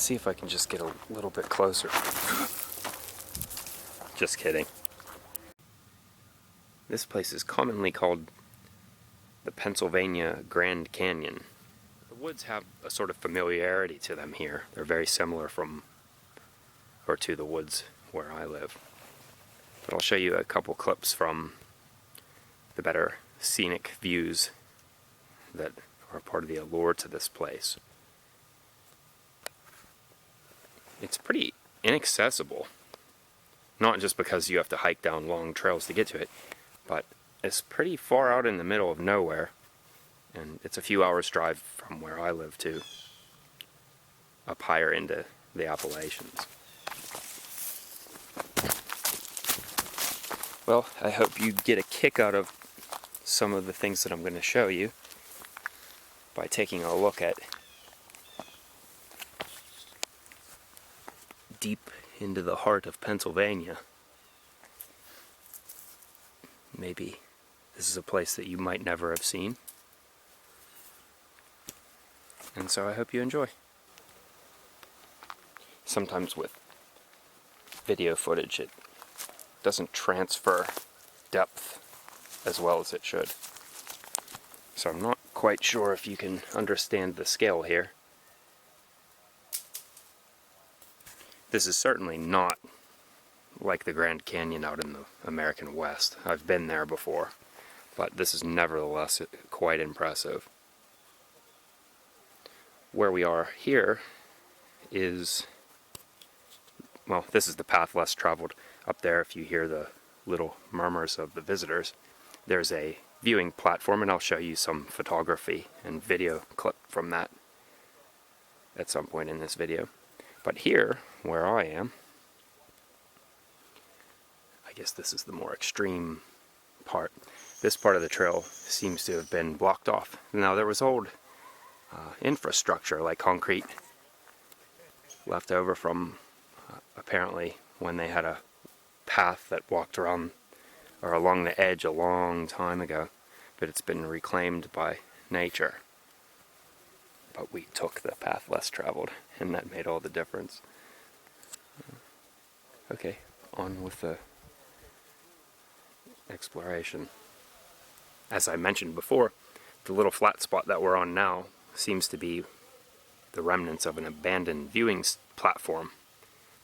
see if I can just get a little bit closer. Just kidding. This place is commonly called the Pennsylvania Grand Canyon. The woods have a sort of familiarity to them here. They're very similar to the woods where I live. But I'll show you a couple clips from the better scenic views that are part of the allure to this place. It's pretty inaccessible. Not just because you have to hike down long trails to get to it, but it's pretty far out in the middle of nowhere, and it's a few hours drive from where I live to up higher into the Appalachians. Well, I hope you get a kick out of some of the things that I'm going to show you by taking a look at deep into the heart of Pennsylvania. Maybe this is a place that you might never have seen. And so I hope you enjoy. Sometimes with video footage it doesn't transfer depth as well as it should. So I'm not quite sure if you can understand the scale here. This is certainly not like the Grand Canyon out in the American West. I've been there before, but this is nevertheless quite impressive. Where we are here is, well, this is the path less traveled. Up there, if you hear the little murmurs of the visitors, there's a viewing platform, and I'll show you some photography and video clip from that at some point in this video. But here, where I am, I guess this is the more extreme part. This part of the trail seems to have been blocked off. Now, there was old infrastructure like concrete left over from apparently when they had a path that walked around or along the edge a long time ago, but it's been reclaimed by nature. But we took the path less traveled, and that made all the difference. Okay, on with the exploration. As I mentioned before, the little flat spot that we're on now seems to be the remnants of an abandoned viewing platform.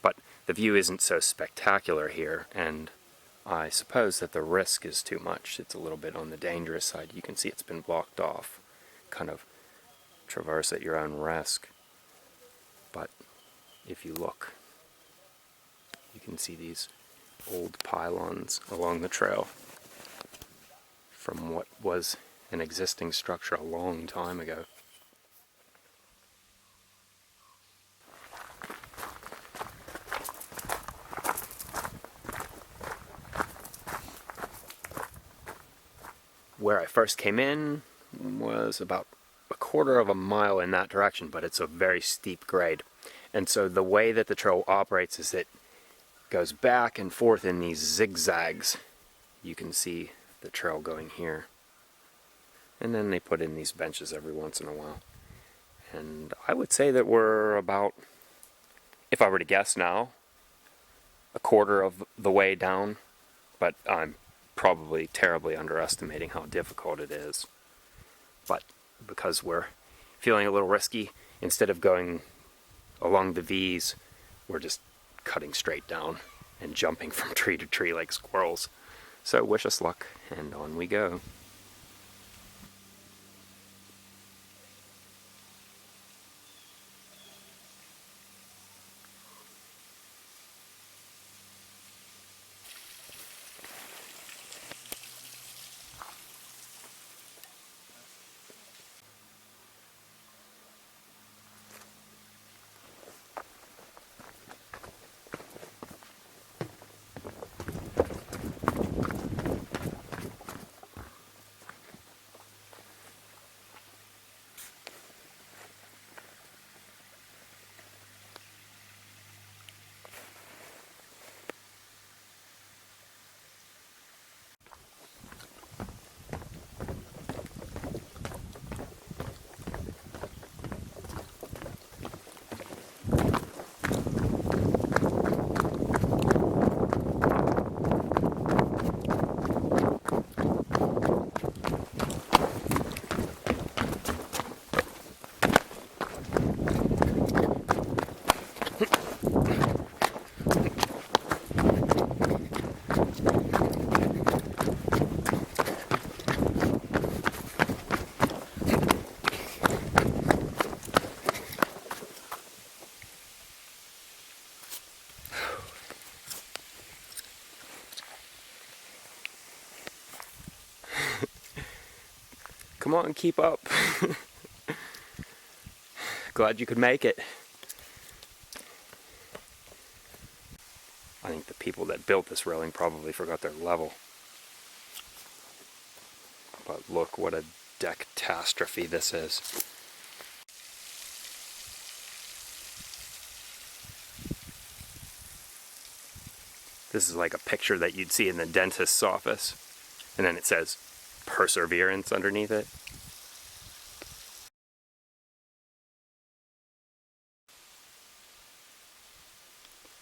But the view isn't so spectacular here, and I suppose that the risk is too much. It's a little bit on the dangerous side. You can see it's been blocked off. Kind of traverse at your own risk. But if you look, you can see these old pylons along the trail from what was an existing structure a long time ago. Where I first came in was about a quarter of a mile in that direction, but it's a very steep grade. And so the way that the trail operates is it goes back and forth in these zigzags. You can see the trail going here. And then they put in these benches every once in a while. And I would say that we're about, if I were to guess now, a quarter of the way down, but I'm probably terribly underestimating how difficult it is. But because we're feeling a little risky, instead of going along the V's, we're just cutting straight down and jumping from tree to tree like squirrels. So wish us luck, and on we go. Come on, keep up. Glad you could make it. I think the people that built this railing probably forgot their level. But look what a decatastrophe this is. This is like a picture that you'd see in the dentist's office. And then it says perseverance underneath it.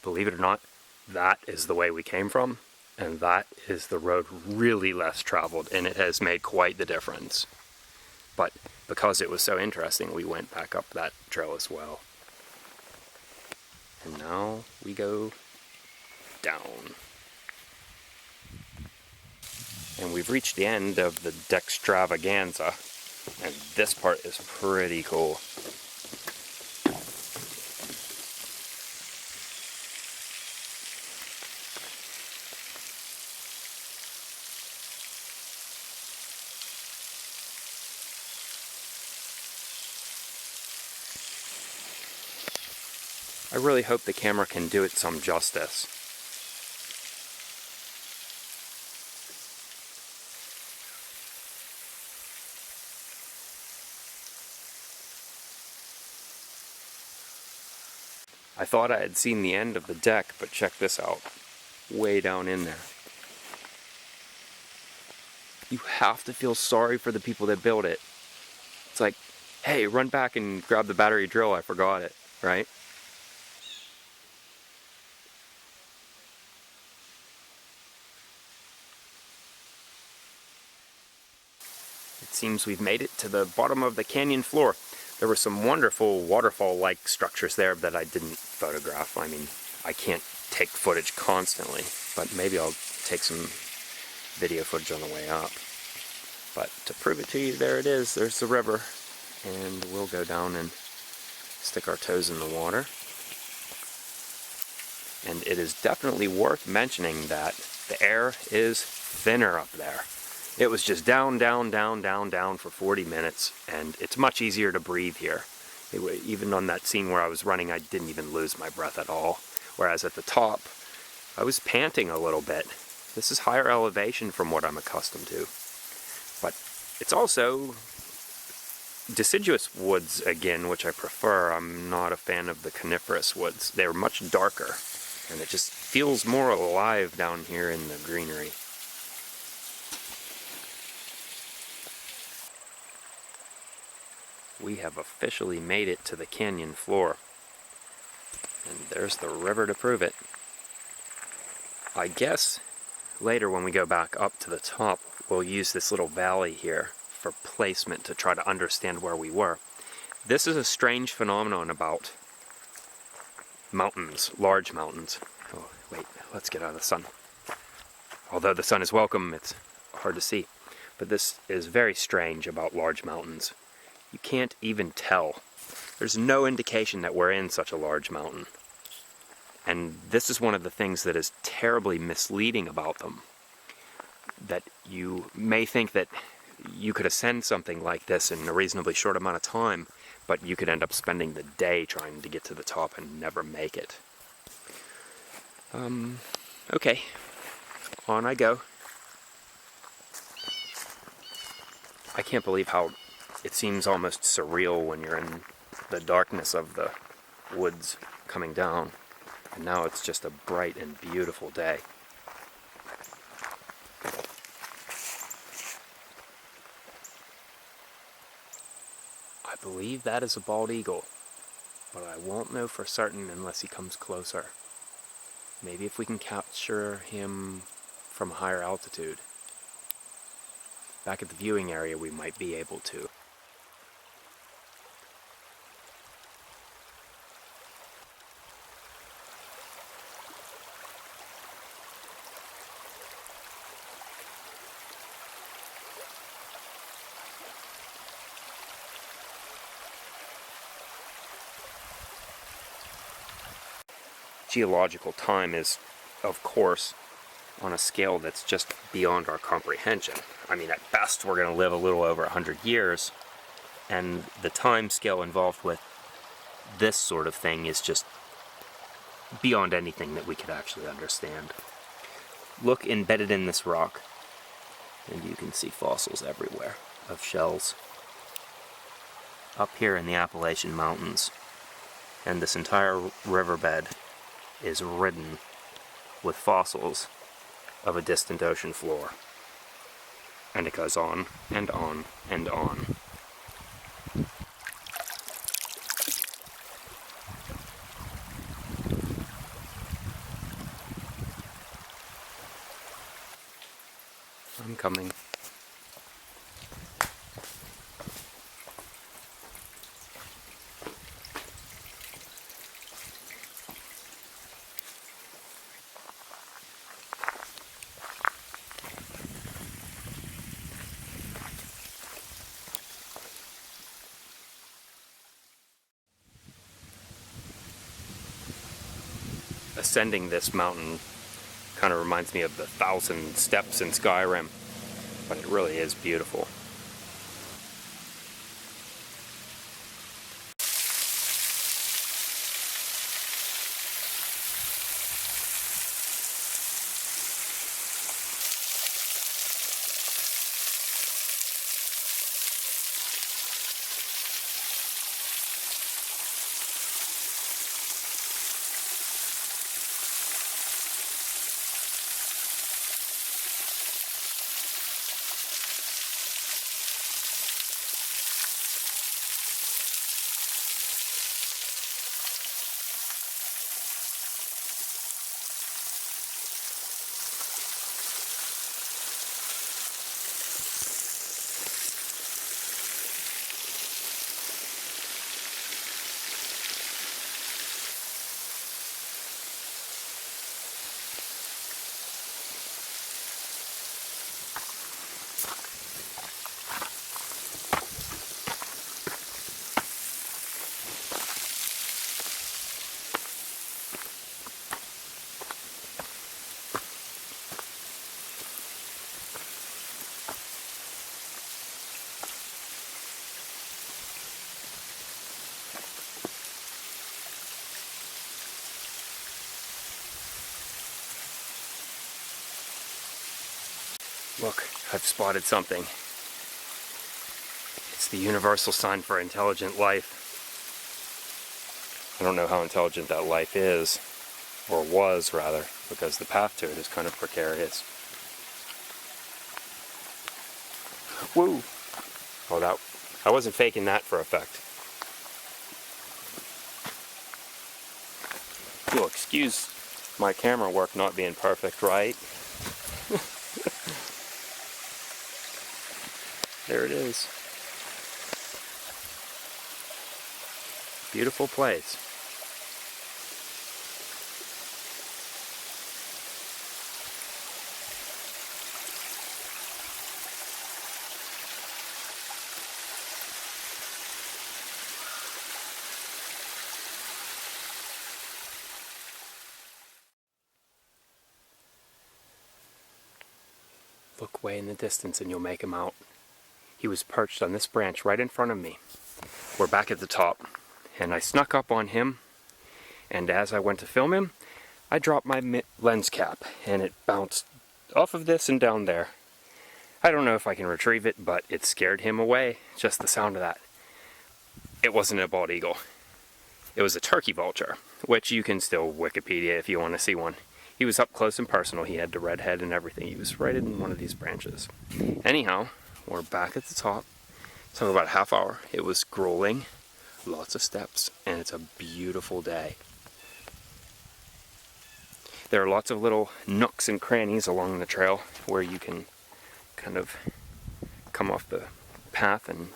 Believe it or not, that is the way we came from, and that is the road really less traveled, and it has made quite the difference. But because it was so interesting, we went back up that trail as well. And now we go down. And we've reached the end of the Dextravaganza, and this part is pretty cool. I really hope the camera can do it some justice. I thought I had seen the end of the deck, but check this out. Way down in there. You have to feel sorry for the people that built it. It's like, hey, run back and grab the battery drill, I forgot it, right? It seems we've made it to the bottom of the canyon floor. There were some wonderful waterfall-like structures there that I didn't photograph. I mean, I can't take footage constantly, but maybe I'll take some video footage on the way up. But to prove it to you, there it is. There's the river. And we'll go down and stick our toes in the water. And it is definitely worth mentioning that the air is thinner up there. It was just down, down, down, down, down for 40 minutes, and it's much easier to breathe here. Even on that scene where I was running, I didn't even lose my breath at all. Whereas at the top, I was panting a little bit. This is higher elevation from what I'm accustomed to. But it's also deciduous woods again, which I prefer. I'm not a fan of the coniferous woods. They're much darker, and it just feels more alive down here in the greenery. We have officially made it to the canyon floor. And there's the river to prove it. I guess later when we go back up to the top, we'll use this little valley here for placement to try to understand where we were. This is a strange phenomenon about mountains, large mountains. Oh, wait, let's get out of the sun. Although the sun is welcome, it's hard to see. But this is very strange about large mountains. You can't even tell. There's no indication that we're in such a large mountain. And this is one of the things that is terribly misleading about them. That you may think that you could ascend something like this in a reasonably short amount of time, but you could end up spending the day trying to get to the top and never make it. Okay. On I go. I can't believe how it seems almost surreal when you're in the darkness of the woods coming down. And now it's just a bright and beautiful day. I believe that is a bald eagle, but I won't know for certain unless he comes closer. Maybe if we can capture him from a higher altitude. Back at the viewing area we might be able to. Geological time is, of course, on a scale that's just beyond our comprehension. I mean, at best we're going to live a little over 100 years, and the time scale involved with this sort of thing is just beyond anything that we could actually understand. Look embedded in this rock, and you can see fossils everywhere of shells. Up here in the Appalachian Mountains, and this entire riverbed is ridden with fossils of a distant ocean floor. And it goes on and on and on. I'm coming. Ascending this mountain kind of reminds me of the 1,000 steps in Skyrim, but it really is beautiful. Look, I've spotted something. It's the universal sign for intelligent life. I don't know how intelligent that life is, or was rather, because the path to it is kind of precarious. Woo! Oh, I wasn't faking that for effect. You'll excuse my camera work not being perfect, right? There it is. Beautiful place. Look way in the distance and you'll make him out. He was perched on this branch right in front of me. We're back at the top, and I snuck up on him, and as I went to film him, I dropped my lens cap, and it bounced off of this and down there. I don't know if I can retrieve it, but it scared him away, just the sound of that. It wasn't a bald eagle. It was a turkey vulture, which you can still Wikipedia if you want to see one. He was up close and personal. He had the red head and everything. He was right in one of these branches. Anyhow, we're back at the top. So about a half hour. It was grueling, lots of steps, and it's a beautiful day. There are lots of little nooks and crannies along the trail where you can kind of come off the path and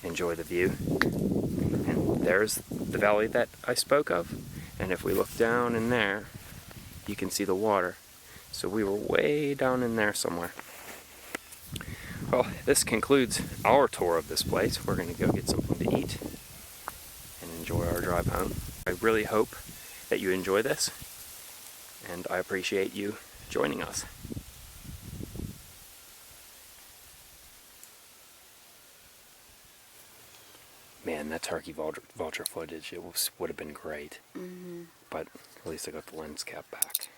enjoy the view. And there's the valley that I spoke of. And if we look down in there, you can see the water. So we were way down in there somewhere. Well, this concludes our tour of this place. We're going to go get something to eat and enjoy our drive home. I really hope that you enjoy this, and I appreciate you joining us. Man, that turkey vulture footage, would have been great. Mm-hmm. But at least I got the lens cap back.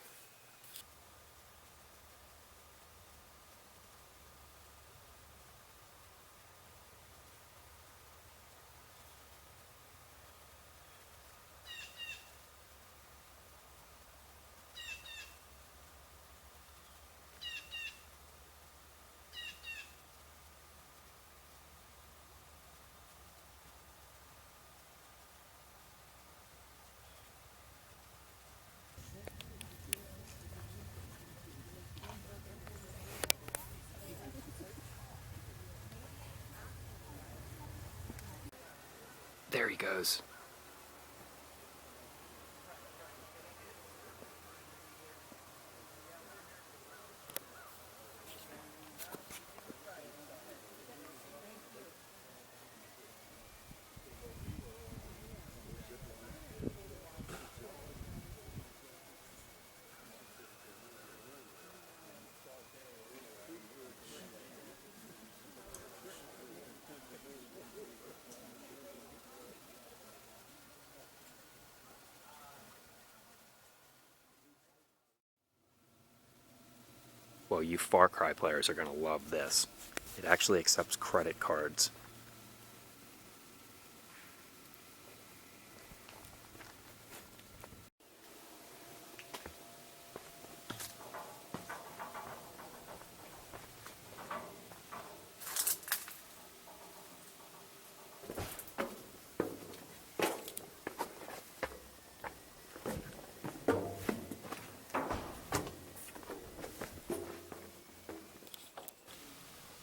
There he goes. Well, you Far Cry players are going to love this. It actually accepts credit cards.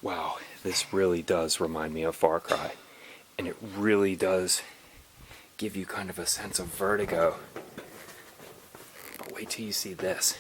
Wow, this really does remind me of Far Cry. And it really does give you kind of a sense of vertigo. But wait till you see this.